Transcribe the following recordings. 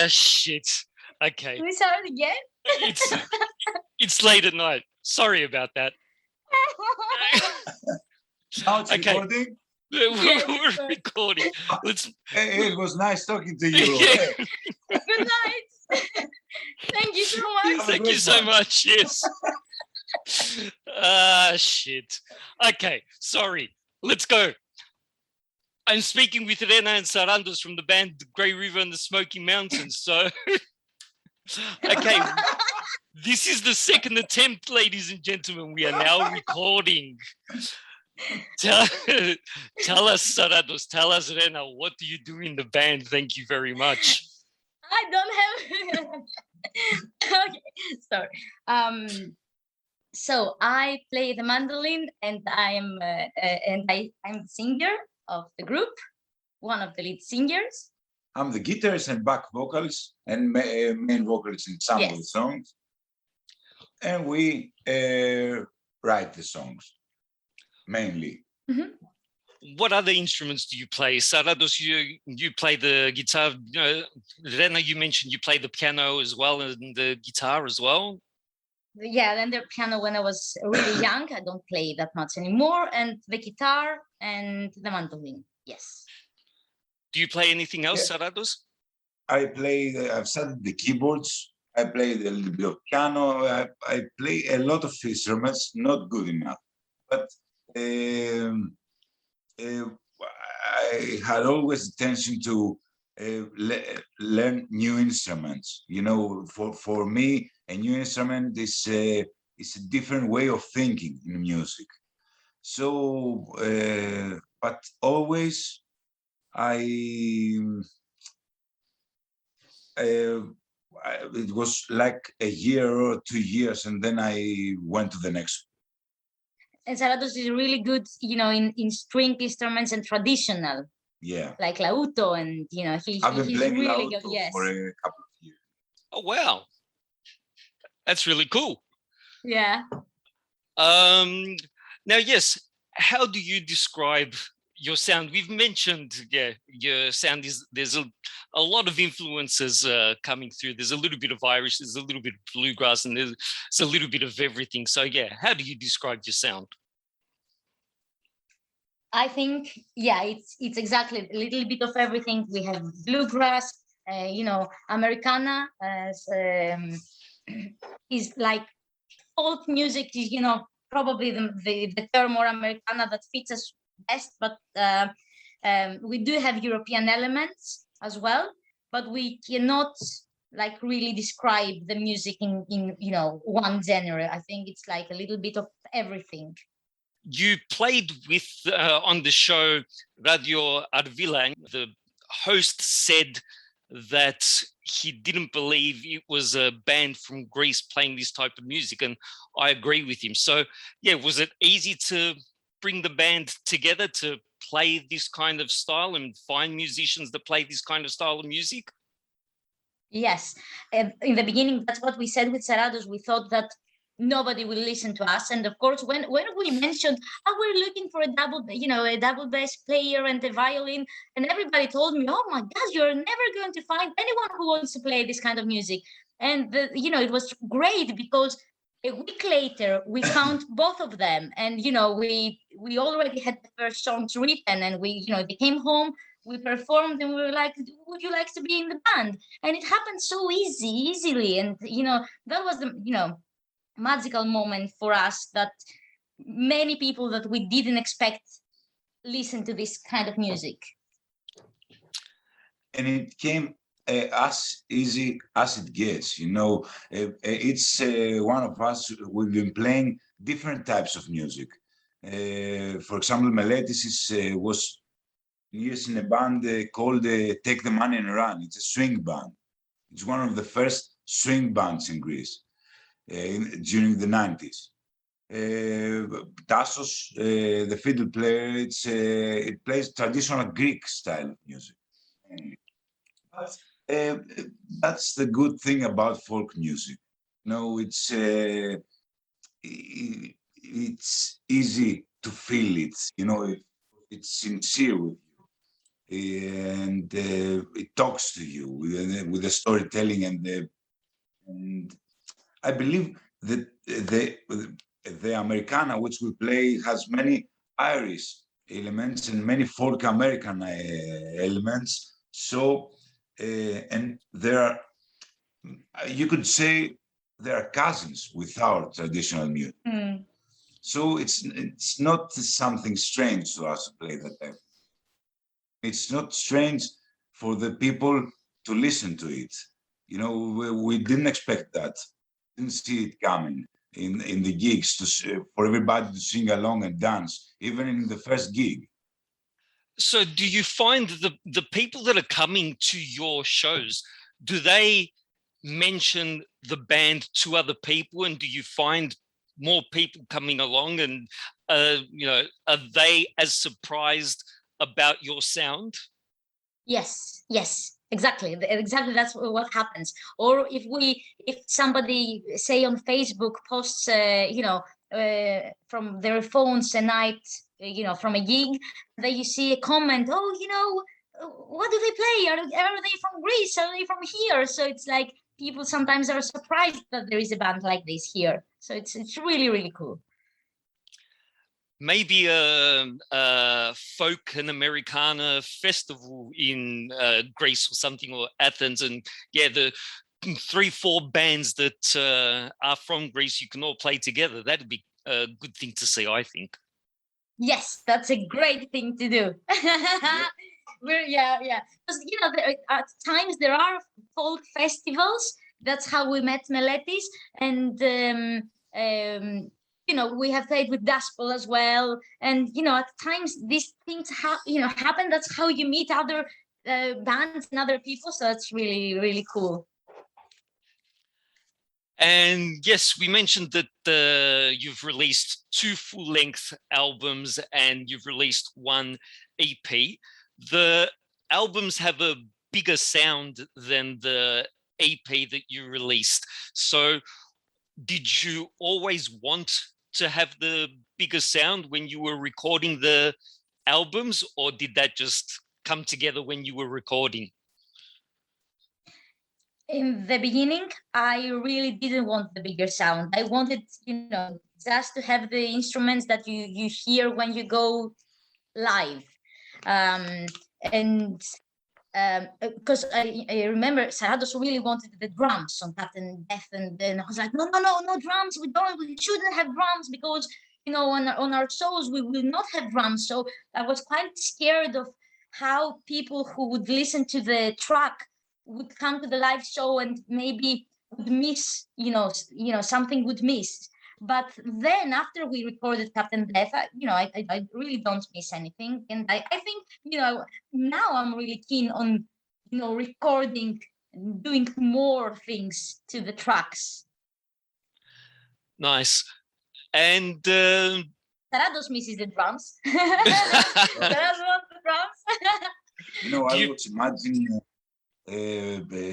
Shit. Okay. We start again? It's late at night. Sorry about that. Now it's Okay. recording. We're recording. It was nice talking to you. Good night. Thank you so much. Thank you so much. Yes. Shit. Okay. Sorry. Let's go. I'm speaking with Rena Sarantos from the band Grey River and the Smoky Mountains. So, okay. This is the second attempt, ladies and gentlemen. We are now recording. Tell us, Sarantos, tell us, Rena, what do you do in the band? Thank you very much. I don't have... Okay, sorry. So I play the mandolin, and I'm the singer of the group, one of the lead singers. I'm the guitarist and back vocals and main vocals in some of the songs. And we write the songs, mainly. Mm-hmm. What other instruments do you play? Sarantos, you play the guitar. Rena, you mentioned you play the piano as well and the guitar as well. Yeah, then the piano when I was really young. I don't play that much anymore. And the guitar and the mandolin, yes. Do you play anything else, Sarantos? I've studied the keyboards. I play a little bit of piano. I play a lot of instruments, not good enough. But I had always intention to learn new instruments. You know, for me, a new instrument is a different way of thinking in music. So, but always it was like a year or 2 years, and then I went to the next. And Sarantos is really good, you know, in string instruments and traditional. Yeah. Like lauto, and you know, I've been playing really lauto good. Yes. For a couple of years. Oh wow, that's really cool. Yeah. Now, yes, how do you describe your sound? We've mentioned, your sound there's a lot of influences coming through. There's a little bit of Irish, there's a little bit of bluegrass, and there's a little bit of everything. So yeah, how do you describe your sound? I think, yeah, it's exactly a little bit of everything. We have bluegrass, you know, Americana is like folk music is, you know, probably the term more Americana that fits us best, but we do have European elements as well, but we cannot like really describe the music in you know, one genre. I think it's like a little bit of everything. You played with on the show Radio Arvila. The host said that he didn't believe it was a band from Greece playing this type of music, and I agree with him. So yeah, was it easy to bring the band together to play this kind of style and find musicians that play this kind of style of music? Yes, in the beginning, that's what we said with Sarantos. We thought that nobody will listen to us, and of course, when we mentioned, oh, we're looking for a double bass player and a violin, and everybody told me, oh my God, you're never going to find anyone who wants to play this kind of music. And you know, it was great because a week later we found both of them, and you know, we already had the first songs written, and we, you know, they came home, we performed, and we were like, would you like to be in the band? And it happened so easily, and you know, that was the, you know, magical moment for us, that many people that we didn't expect listen to this kind of music. And it came as easy as it gets, you know. It's one of us, we've been playing different types of music. For example, Meletis was years in a band called Take the Money and Run. It's a swing band. It's one of the first swing bands in Greece. During the 90s. Tassos, the fiddle player, it plays traditional Greek style of music. That's the good thing about folk music. No, it's easy to feel it. You know, it's sincere with and it talks to you with the storytelling, and I believe that the Americana which we play has many Irish elements and many folk American elements. So and there are, you could say, they are cousins with our traditional music. Mm. So it's not something strange to us to play that type. It's not strange for the people to listen to it. You know, we didn't expect that. Didn't see it coming in the gigs for everybody to sing along and dance, even in the first gig. So do you find the people that are coming to your shows, do they mention the band to other people, and do you find more people coming along, and are they as surprised about your sound? Yes, yes, exactly. Exactly, that's what happens. Or if somebody, say on Facebook, posts, from their phones a night, from a gig, then you see a comment, oh, what do they play? Are they from Greece? Are they from here? So it's like people sometimes are surprised that there is a band like this here. So it's really, really cool. Maybe a folk and Americana festival in Greece or something, or Athens, and the 3-4 bands that are from Greece, you can all play together. That'd be a good thing to see, I think. Yes, that's a great thing to do. Because at times there are folk festivals. That's how we met Meletis, and we have played with gospel as well. And at times these things happen. That's how you meet other bands and other people. So that's really, really cool. And yes, we mentioned that you've released 2 full-length albums and you've released 1 EP. The albums have a bigger sound than the EP that you released. So did you always want to have the bigger sound when you were recording the albums, or did that just come together when you were recording? In the beginning, I really didn't want the bigger sound. I wanted, just to have the instruments that you hear when you go live. And because I remember Sarantos really wanted the drums on Captain Death, and then I was like, no drums. We shouldn't have drums, because on our shows we will not have drums. So I was quite scared of how people who would listen to the track would come to the live show and maybe would miss, something would miss. But then after we recorded Captain Death, I really don't miss anything. And I think, now I'm really keen on, recording and doing more things to the tracks. Nice. And Sarantos misses the drums. Sarantos wants the drums. I was imagining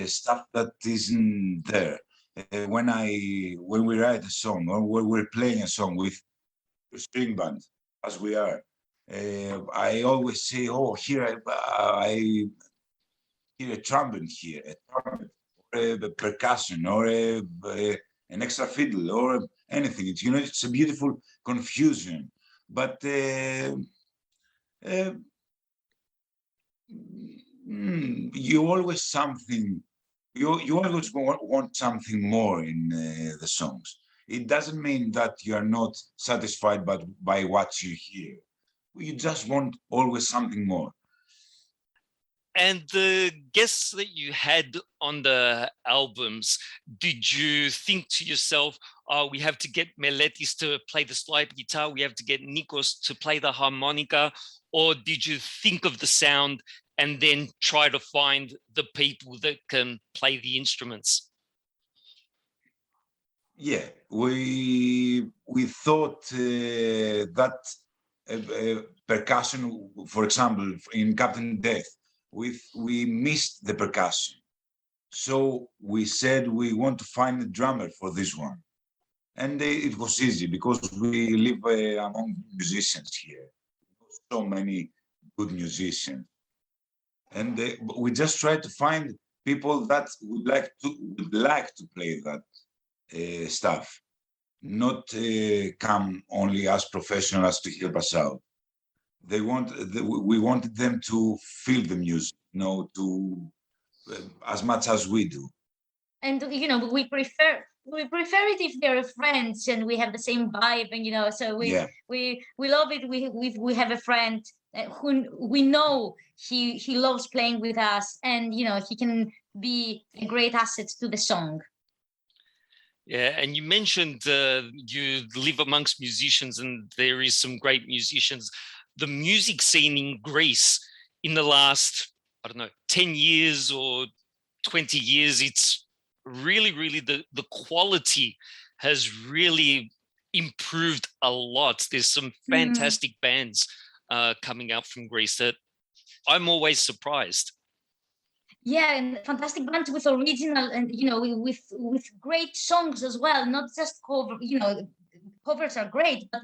stuff that isn't there. When we write a song, or when we're playing a song with a string band, as we are, I always say, oh, here I hear a trumpet here, or a percussion, or an extra fiddle, or anything. It's a beautiful confusion. But you always want something more in the songs. It doesn't mean that you are not satisfied by what you hear. You just want always something more. And the guests that you had on the albums, did you think to yourself, oh, we have to get Meletis to play the slide guitar, we have to get Nikos to play the harmonica? Or did you think of the sound and then try to find the people that can play the instruments? Yeah, we thought that percussion, for example, in Captain Death, we missed the percussion. So we said we want to find a drummer for this one. And it was easy because we live among musicians here. So many good musicians. and we just try to find people that would like to play that stuff, not come only as professionals to help us out. We wanted them to feel the music, to as much as we do. And we prefer it if they're friends and we have the same vibe, and so Yeah. we love it. We have a friend who we know he loves playing with us, and he can be a great asset to the song. Yeah, and you mentioned you live amongst musicians, and there is some great musicians. The music scene in Greece in the last, I don't know, 10 years or 20 years, it's really the quality has really improved a lot. There's some fantastic bands coming out from Greece that I'm always surprised. Yeah, and fantastic bands with original, and with great songs as well, not just cover. Covers are great, but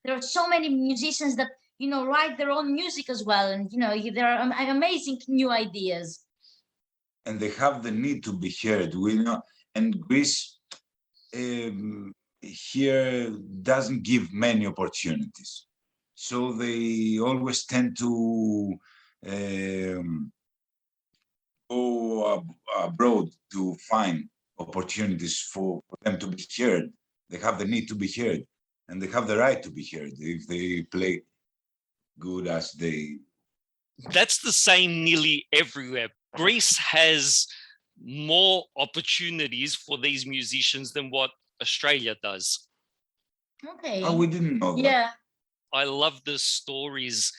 there are so many musicians that write their own music as well, and there are amazing new ideas. And they have the need to be heard. And Greece here doesn't give many opportunities, so they always tend to go abroad to find opportunities for them to be heard. They have the need to be heard, and they have the right to be heard if they play good as they. That's the same nearly everywhere. Greece has more opportunities for these musicians than what Australia does. Okay. Oh, we didn't know that. Yeah. I love the stories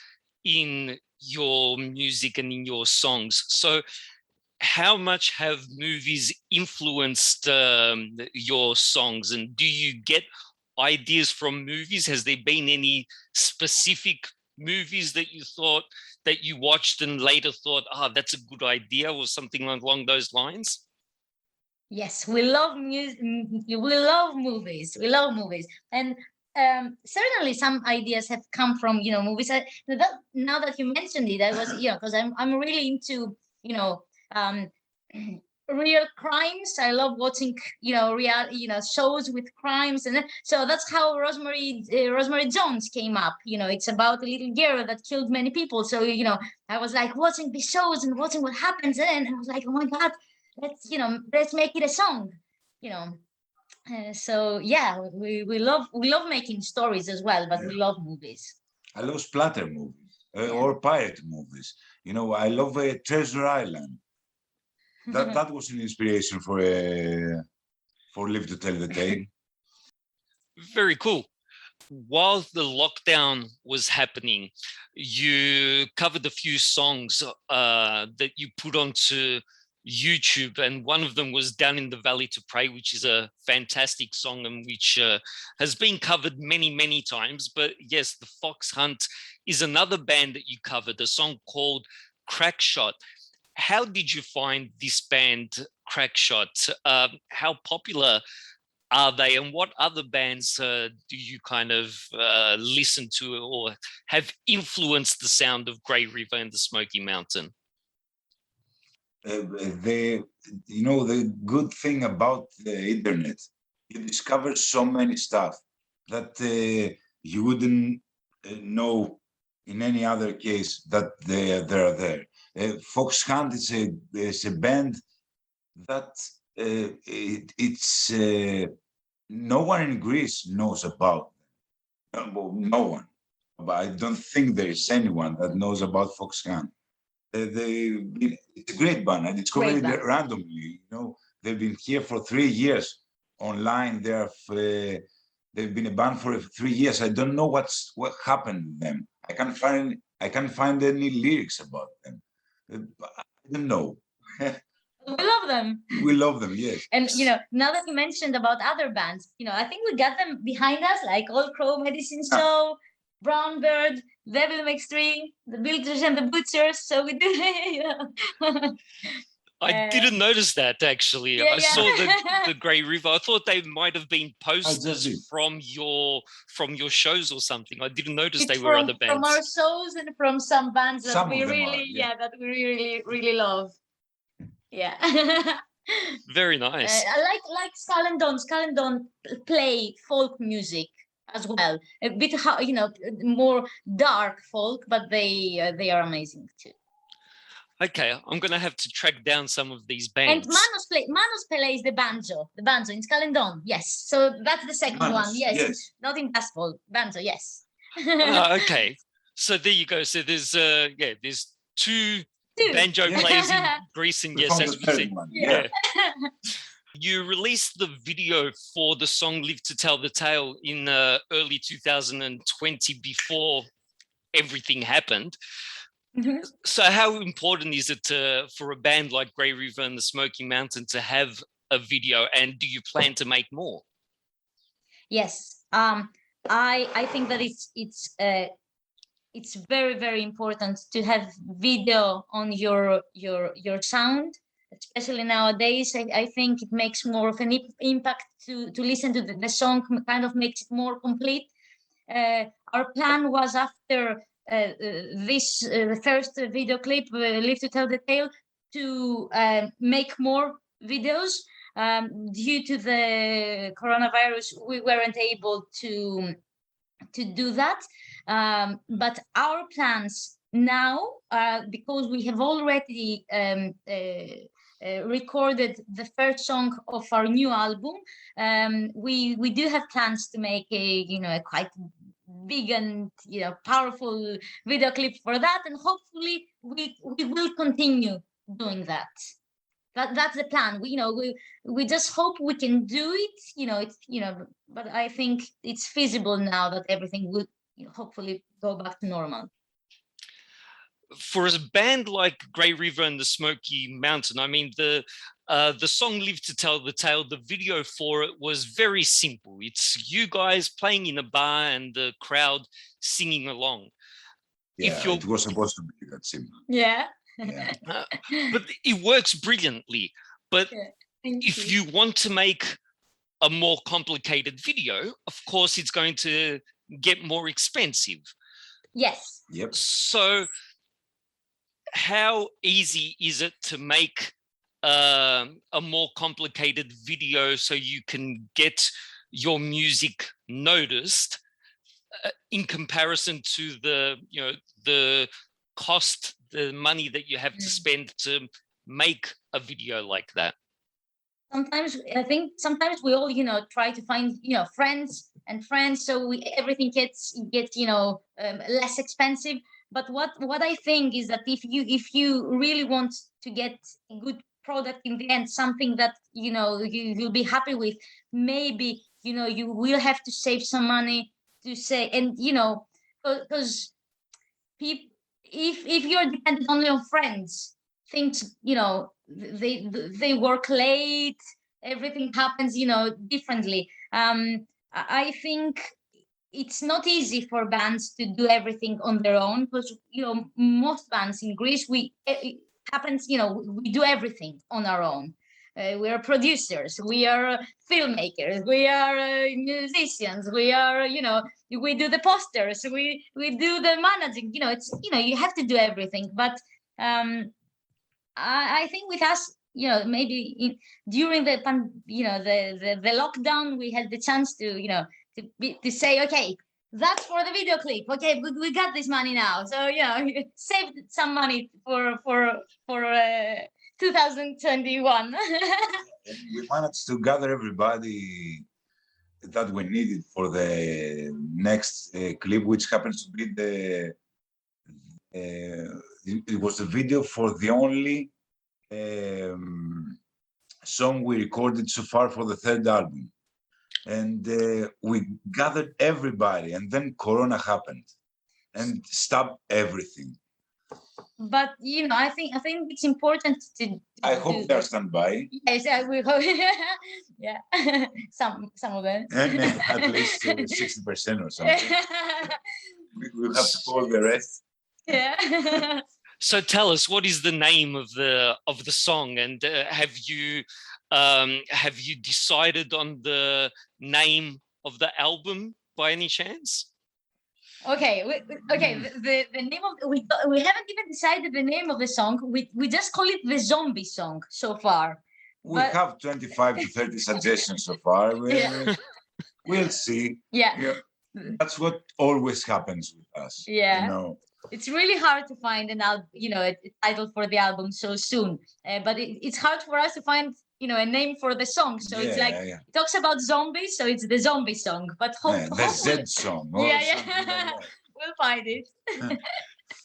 in your music and in your songs. So how much have movies influenced your songs, and do you get ideas from movies? Has there been any specific movies that you thought that you watched and later thought, that's a good idea, or something along those lines? Yes, we love music. We love movies. We love movies, and certainly some ideas have come from movies. Now that you mentioned it, I was because I'm really into um, real crimes. I love watching real shows with crimes, and so that's how Rosemary Jones came up. It's about a little girl that killed many people. So I was like watching these shows and watching what happens, and I was like, oh my god, let's make it a song. So yeah, we love making stories as well, but we love movies. I love splatter movies or pirate movies. I love Treasure Island. That was an inspiration for Live to Tell the Tale. Very cool. While the lockdown was happening, you covered a few songs that you put onto YouTube, and one of them was Down in the Valley to Pray, which is a fantastic song and which has been covered many times. But yes, the Fox Hunt is another band that you covered, a song called Crackshot. How did you find this band, Crackshot? How popular are they, and what other bands do you kind of listen to or have influenced the sound of Grey River and the Smoky Mountain? The good thing about the internet, you discover so many stuff that you wouldn't know in any other case that they're there. Fox Hunt is a band that it's no one in Greece knows about them. No one. But I don't think there is anyone that knows about Fox Hunt. It's a great band. I discovered it randomly. They've been here for 3 years online. They've been a band for 3 years. I don't know what happened to them. I can't find any lyrics about them. I don't know. We love them. We love them, yes. And now that you mentioned about other bands, I think we got them behind us, like Old Crow Medicine Show, Brown Bird, Devil Makes Three, the Builders and the Butchers. So we do. I didn't notice that actually. Yeah, I saw yeah. the Grey River. I thought they might have been did. posters from your shows or something. I didn't notice It's they were other from our bands. shows and from some bands that Some we of them really, are, yeah. that we really love. Yeah. Very nice. I like Skull and Dawn play folk music as well. A bit, more dark folk, but they are amazing too. Okay, I'm gonna have to track down some of these And bands. Manos plays the banjo in Skull and Dawn. Yes, so that's the second one. Manos, Yes, yes. not in basketball, banjo. Yes. Okay, so there you go. So there's there's two Two. banjo Yeah. players in Greece, and We yes, found as the we third said, one. Yeah. Yeah. you released the video for the song "Live to Tell the Tale" in early 2020 before everything happened. Mhm. So how important is it for a band like Grey River and the Smoky Mountain to have a video, and do you plan to make more? Yes. I think that it's very important to have video on your sound, especially nowadays. I think it makes more of an impact to listen to the song, kind of makes it more complete. Our plan was after this the first video clip, Live to Tell the Tale, to make more videos. Due to the coronavirus, we weren't able to do that. But our plans now, because we have already recorded the first song of our new album, we do have plans to make a quite big and powerful video clip for that, and hopefully we will continue doing that. That's the plan. We just hope we can do it. But I think it's feasible now that everything will hopefully go back to normal. For a band like Grey River and the Smoky Mountain, I mean, the song "Live to Tell the Tale," the video for it was very simple. It's you guys playing in a bar and the crowd singing along. Yeah, it was supposed to be that simple. Yeah. Yeah. But it works brilliantly. But Yeah, if you want to make a more complicated video, of course, it's going to get more expensive. Yes. Yep. So how easy is it to make a more complicated video so you can get your music noticed in comparison to the cost, the money that you have to spend to make a video like that? Sometimes I think we all try to find friends, so everything gets less expensive. But what I think is that if you really want to get a good product in the end, something that you'll be happy with, maybe you will have to save some money to say, and because people, if you're dependent only on friends, things they work late, everything happens differently. I think it's not easy for bands to do everything on their own, because most bands in Greece, it happens, we do everything on our own. We are producers, we are filmmakers, we are musicians, we are we do the posters, we do the managing. It's you have to do everything. But I think with us, maybe during the the lockdown, we had the chance to to say, okay, that's for the video clip. Okay, we got this money now, so saved some money for 2021. We managed to gather everybody that we needed for the next clip, which happens to be it was the video for the only song we recorded so far for the third album. And we gathered everybody, and then Corona happened and stopped everything. But I think it's important to I hope they're standby. Yes, we hope. Yeah, some of them. And at least 60% or something. We'll have to call the rest. Yeah. So tell us, what is the name of the song, and have you decided on the name of the album by any chance? Okay, the name of we haven't even decided the name of the song. We just call it the zombie song so far. We But- have 25 to 30 suggestions so far. We'll see. Yeah. That's what always happens with us. Yeah. You know. It's really hard to find an album, a title for the album so soon. But it's hard for us to find, a name for the song. So it's like it talks about zombies, so it's the zombie song. But the Z song. Or yeah. something like that. We'll find it.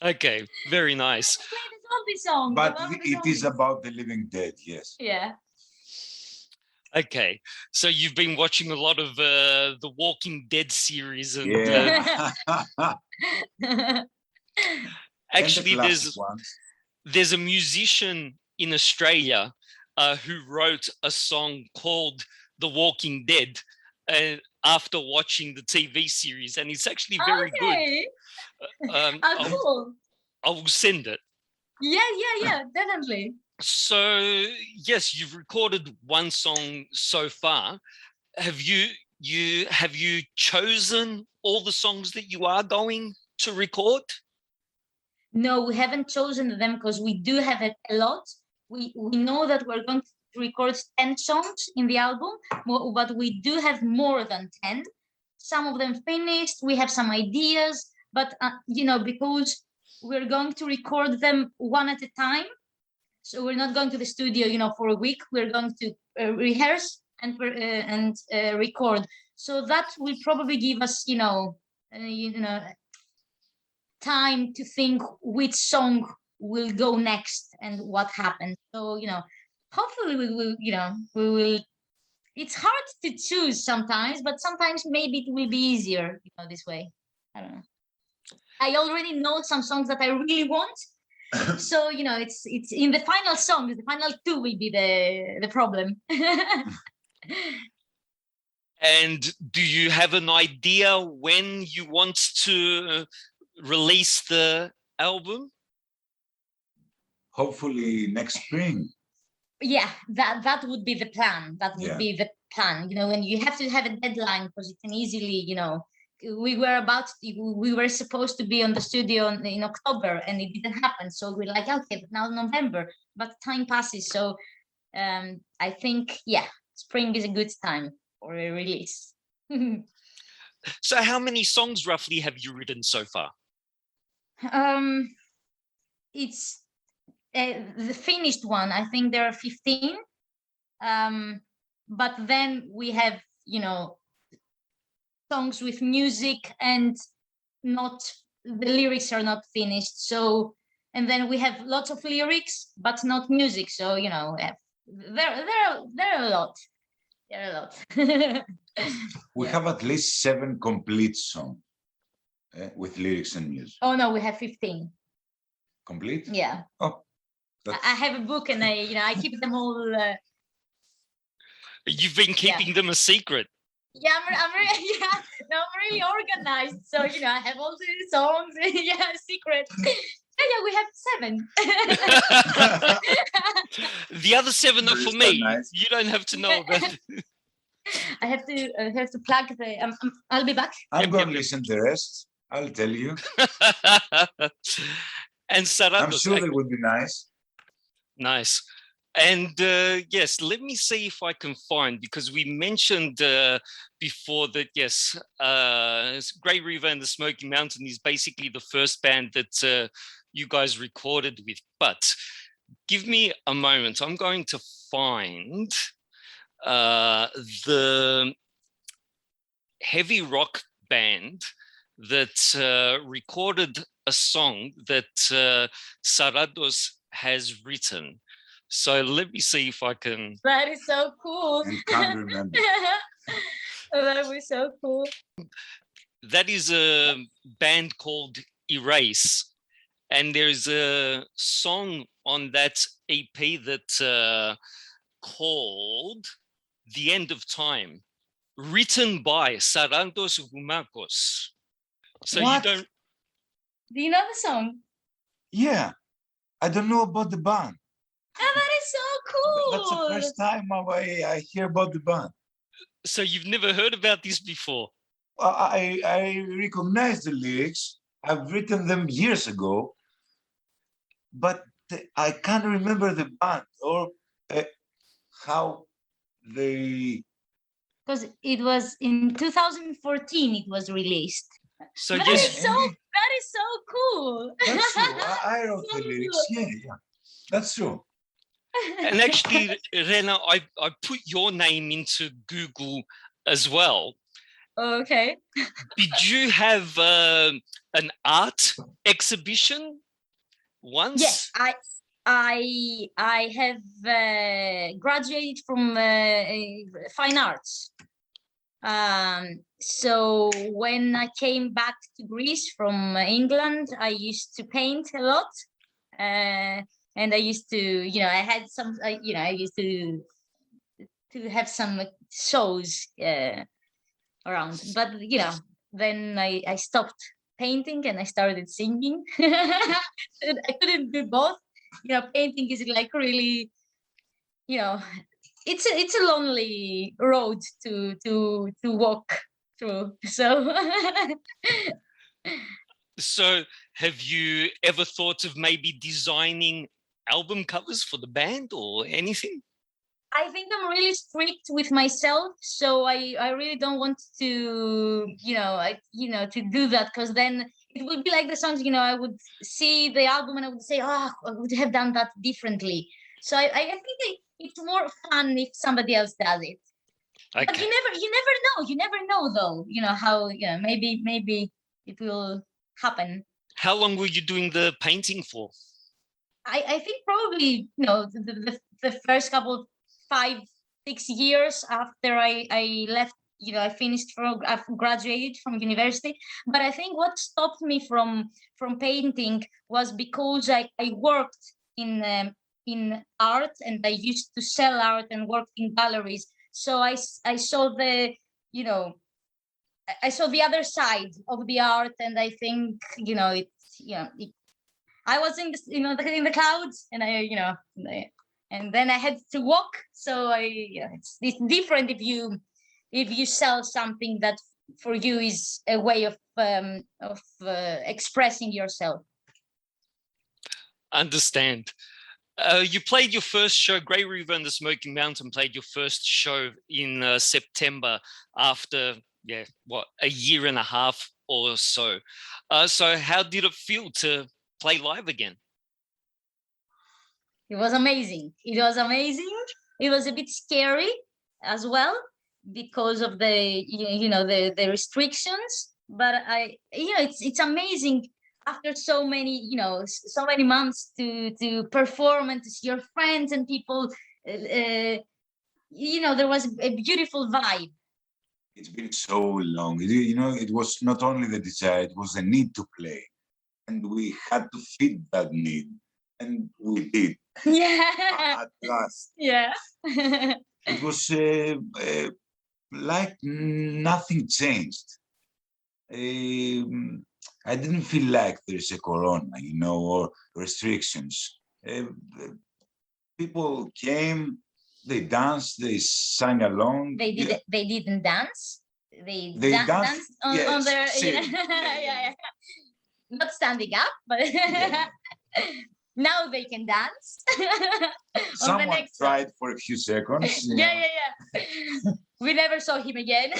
Okay, very nice. Play the zombie song. But the it is zombies. about the living dead. Yes. Yeah. Okay, so you've been watching a lot of the Walking Dead series, and Yeah. actually, And the classic ones. there's a musician in Australia who wrote a song called "The Walking Dead" after watching the TV series, and it's actually very Okay. good. Cool. I will send it. Yeah, definitely. So yes, you've recorded one song so far. Have you chosen all the songs that you are going to record? No, we haven't chosen them because we do have a lot. We know that we're going to record 10 songs in the album, but we do have more than 10. Some of them finished. We have some ideas, but because we're going to record them one at a time. So we're not going to the studio, for a week. We're going to rehearse and record. So that will probably give us, time to think which song will go next and what happens. So, hopefully we will. It's hard to choose sometimes, but sometimes maybe it will be easier, this way. I don't know. I already know some songs that I really want. So it's in the final song. The final two will be the problem. And do you have an idea when you want to release the album? Hopefully next spring. Yeah, that would be the plan. That would Yeah. be the plan. When you have to have a deadline, because it can easily, we were supposed to be on the studio in October, and it didn't happen. So we're like, okay, but now November, but time passes. So I think, spring is a good time for a release. So how many songs roughly have you written so far? It's the finished one. I think there are 15. But then we have, songs with music and the lyrics are not finished. So, and then we have lots of lyrics, but not music. So, there are a lot. There are a lot. We have at least 7 complete songs with lyrics and music. Oh no, we have 15. Complete? Yeah. Oh, I have a book, and I keep them all. You've been keeping them a secret. Yeah, I'm really organized. So I have all the songs. Yeah, secret. Yeah, we have 7. The other 7 are for Is that me. nice? You don't have to know about it. I have to plug the. I'll be back. I'm going to listen to the rest. I'll tell you. And Sarantos, I'm sure they would be nice. Nice. And yes, let me see if I can find, because we mentioned before that, yes, Grey River and the Smoky Mountain is basically the first band that you guys recorded with. But give me a moment. I'm going to find the heavy rock band that recorded a song that Sarantos has written. So let me see if I can. That is so cool. And can't remember. That was so cool. That is a band called Erase. And there's a song on that EP that called The End of Time, written by Sarantos Gumakos. So What? you don't. Do you know the song? Yeah. I don't know about the band. Oh, that is so cool. That's the first time I hear about the band. So you've never heard about this before? I recognize the lyrics. I've written them years ago, but I can't remember the band or how they. Because it was in 2014 it was released. So That yes, is so cool. That's true. I wrote So the lyrics. good. Yeah, that's true. and actually, Rena, I put your name into Google as well. Okay. Did you have an art exhibition once? Yes, I have graduated from fine arts. So when I came back to Greece from England, I used to paint a lot, and I used to, I had some, I used to have some shows around. But then I stopped painting and I started singing. And I couldn't do both. Painting is like really, it's a lonely road to walk through. So So have you ever thought of maybe designing album covers for the band or anything? I think I'm really strict with myself, so I really don't want to to do that, because then it would be like the songs, I would see the album and I would say, oh, I would have done that differently. So I think it's more fun if somebody else does it. But Okay. you never know though, how, maybe it will happen. How long were you doing the painting for? I think probably, the first couple, 5-6 years after I left, I finished I've graduated from university. But I think what stopped me from painting was because I worked in art, and I used to sell art and worked in galleries. So I saw I saw the other side of the art, and I think, I was in in the clouds, and and then I had to walk. So it's different if you sell something that for you is a way of expressing yourself. Understand. You played your first show, Grey River and the Smoky Mountain played your first show in September after, a year and a half or so. So how did it feel to play live again? It was amazing. It was amazing. It was a bit scary as well because of the restrictions. But it's amazing after so many months to perform and to see your friends and people. There was a beautiful vibe. It's been so long. It was not only the desire; it was the need to play, and we had to fit that need, and we did. Yeah. At last. Yeah. It was like nothing changed. I didn't feel like there's a corona, or restrictions. People came, they danced, they sang along. They did. They didn't dance. They danced on their. yeah. Not standing up, but now they can dance. Someone tried for a few seconds. Yeah. We never saw him again.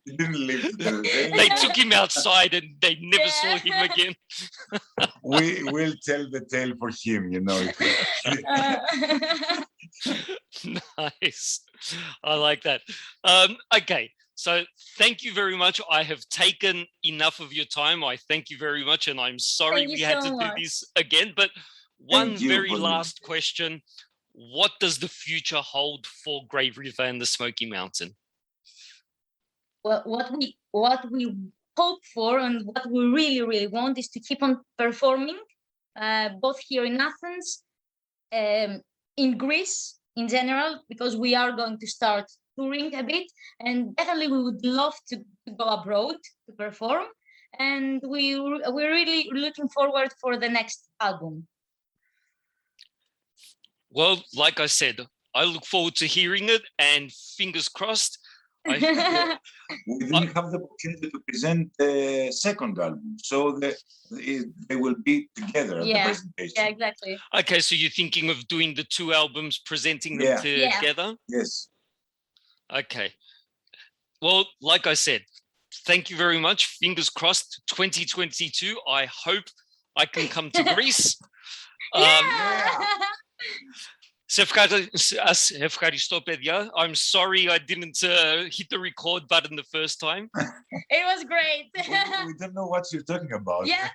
He didn't live to tell the tale. They took him outside and they never saw him again. We will tell the tale for him, Nice. I like that. Okay. So thank you very much. I have taken enough of your time. I thank you very much. And I'm sorry we had to do this again. But one very last question. What does the future hold for Grey River and the Smoky Mountain? Well, what we hope for and what we really, really want is to keep on performing, both here in Athens, in Greece in general, because we are going to start touring a bit, and definitely we would love to go abroad to perform. And we're really looking forward for the next album. Well, like I said, I look forward to hearing it, and fingers crossed. We didn't have the opportunity to present the second album, so they will be together at the Yeah, presentation. exactly. Okay, so you're thinking of doing the two albums, presenting them Yeah. together? Yes. Okay. Well, like I said, thank you very much. Fingers crossed, 2022. I hope I can come to Greece. Σε ευχαριστώ, παιδιά. I'm sorry I didn't hit the record button the first time. It was great. We don't know what you're talking about. Yeah.